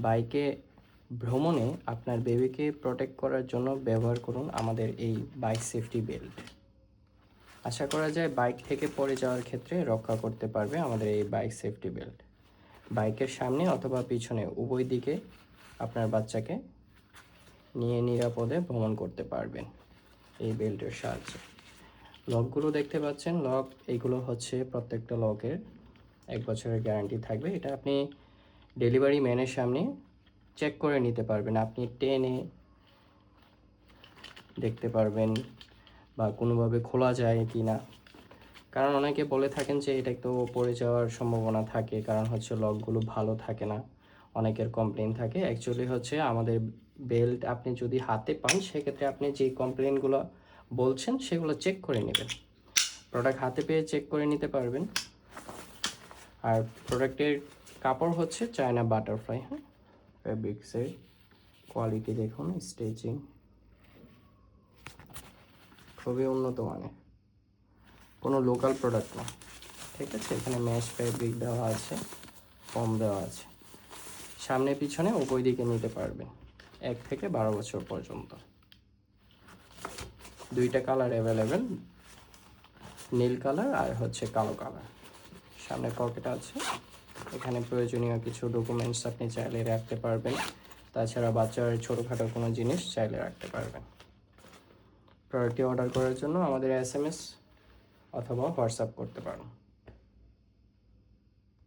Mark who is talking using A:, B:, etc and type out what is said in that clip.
A: বাইকে ভ্রমণে আপনার বেবিকে প্রোটেক্ট করার জন্য ব্যবহার করুন আমাদের এই বাইক সেফটি বেল্ট। আশা করা যায় বাইক থেকে পড়ে যাওয়ার ক্ষেত্রে রক্ষা করতে পারবে আমাদের এই বাইক সেফটি বেল্ট। বাইকের সামনে অথবা পিছনে উভয় দিকে আপনার বাচ্চাকে নিয়ে নিরাপদে ভ্রমণ করতে পারবেন এই বেল্টের সাহায্যে। লকগুলো দেখতে পাচ্ছেন, লক এইগুলো হচ্ছে প্রত্যেকটা লকের 1 বছরের গ্যারান্টি থাকবে। এটা আপনি ডেলিভারি ম্যানের সামনে চেক করে নিতে পারবেন, আপনি টেনে দেখতে পারবেন বা কোনোভাবে খোলা যায় কি না। কারণ অনেকে বলে থাকেন যে এটা তো পড়ে যাওয়ার সম্ভাবনা থাকে, কারণ হচ্ছে লকগুলো ভালো থাকে না, অনেকের কমপ্লেন থাকে। অ্যাকচুয়ালি হচ্ছে আমাদের বেল্ট আপনি যদি হাতে পান সেক্ষেত্রে আপনি যে কমপ্লেনগুলো বলছেন সেগুলো চেক করে নেবেন, প্রোডাক্ট হাতে পেয়ে চেক করে নিতে পারবেন। আর প্রোডাক্টের কাপড় হচ্ছে চায়না বাটারফ্লাই। হ্যাঁ, ফ্যাব্রিক্সের কোয়ালিটি দেখুন, স্টিচিং খুবই উন্নত মানের, কোনো লোকাল প্রোডাক্ট না। ঠিক আছে, এখানে ম্যাশ ফ্যাব্রিক দেওয়া আছে, ফর্ম দেওয়া আছে। সামনে পিছনে উভয় দিকে নিতে পারবেন 1 থেকে 12 বছর পর্যন্ত। 2টা কালার অ্যাভেলেবেল, নীল কালার আর হচ্ছে কালো কালার। সামনে পকেট আছে, এখানে প্রয়োজনীয় কিছু ডকুমেন্টস আপনি চাইলে রাখতে পারবেন। তাছাড়া বাচ্চার ছোটোখাটো কোনো জিনিস চাইলে রাখতে পারবেন। প্রোডাক্টটি অর্ডার করার জন্য আমাদের SMS অথবা হোয়াটসঅ্যাপ করতে পারেন।